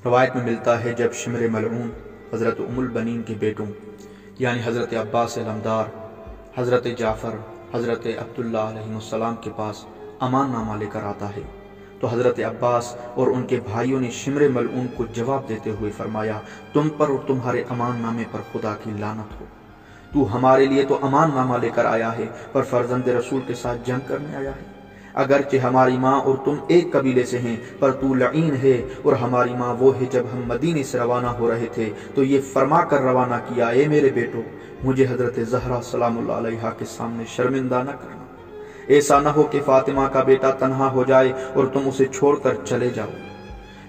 روایت میں ملتا ہے جب شمر ملعون حضرت ام البنین کے بیٹوں یعنی حضرت عباس علمدار، حضرت جعفر، حضرت عبداللہ علیہ السلام کے پاس امان نامہ لے کر آتا ہے تو حضرت عباس اور ان کے بھائیوں نے شمر ملعون کو جواب دیتے ہوئے فرمایا، تم پر اور تمہارے امان نامے پر خدا کی لعنت ہو، تو ہمارے لیے تو امان نامہ لے کر آیا ہے پر فرزند رسول کے ساتھ جنگ کرنے آیا ہے۔ اگرچہ ہماری ماں اور تم ایک قبیلے سے ہیں پر تو لعین ہے، اور ہماری ماں وہ ہے جب ہم مدینے سے روانہ ہو رہے تھے تو یہ فرما کر روانہ کیا، اے میرے بیٹو مجھے حضرت زہرا سلام اللہ علیہا کے سامنے شرمندہ نہ کرنا، ایسا نہ ہو کہ فاطمہ کا بیٹا تنہا ہو جائے اور تم اسے چھوڑ کر چلے جاؤ۔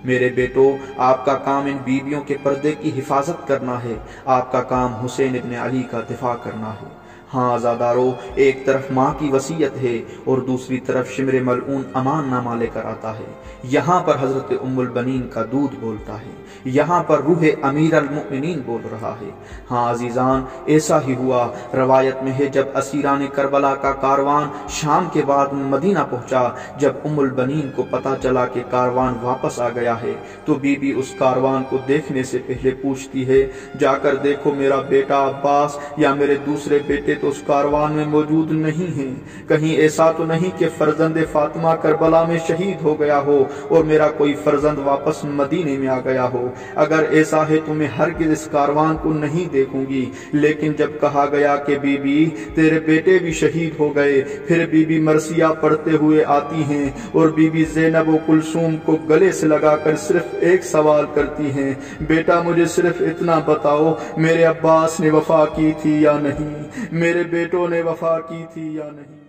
میرے بیٹو آپ کا کام ان بیویوں کے پردے کی حفاظت کرنا ہے، آپ کا کام حسین ابن علی کا دفاع کرنا ہے۔ ہاں عزادارو، ایک طرف ماں کی وصیت ہے اور دوسری طرف شمر ملعون امان نامہ لے کر آتا ہے، یہاں پر حضرت ام البنین کا دودھ بولتا ہے، یہاں پر روح امیر المؤمنین بول رہا ہے۔ ہاں عزیزان، ایسا ہی ہوا۔ روایت میں ہے جب اسیران کربلا کا کاروان شام کے بعد مدینہ پہنچا، جب ام البنین کو پتا چلا کہ کاروان واپس آ گیا ہے تو بی بی اس کاروان کو دیکھنے سے پہلے پوچھتی ہے، جا کر دیکھو میرا بیٹا عباس یا میرے دوسرے بیٹے تو اس کاروان میں موجود نہیں ہیں، کہیں ایسا تو نہیں کہ فرزند فاطمہ کربلا میں شہید ہو گیا ہو اور میرا کوئی فرزند واپس مدینے میں آ گیا ہو، اگر ایسا ہے تو میں ہرگز اس کاروان کو نہیں دیکھوں گی۔ لیکن جب کہا گیا کہ بی بی تیرے بیٹے بھی شہید ہو گئے، پھر بی بی مرثیہ پڑھتے ہوئے آتی ہیں اور بی بی زینب و کلثوم کو گلے سے لگا کر صرف ایک سوال کرتی ہیں، بیٹا مجھے صرف اتنا بتاؤ میرے عباس نے وفا کی تھی یا نہیں، میرے بیٹوں نے وفا کی تھی یا نہیں۔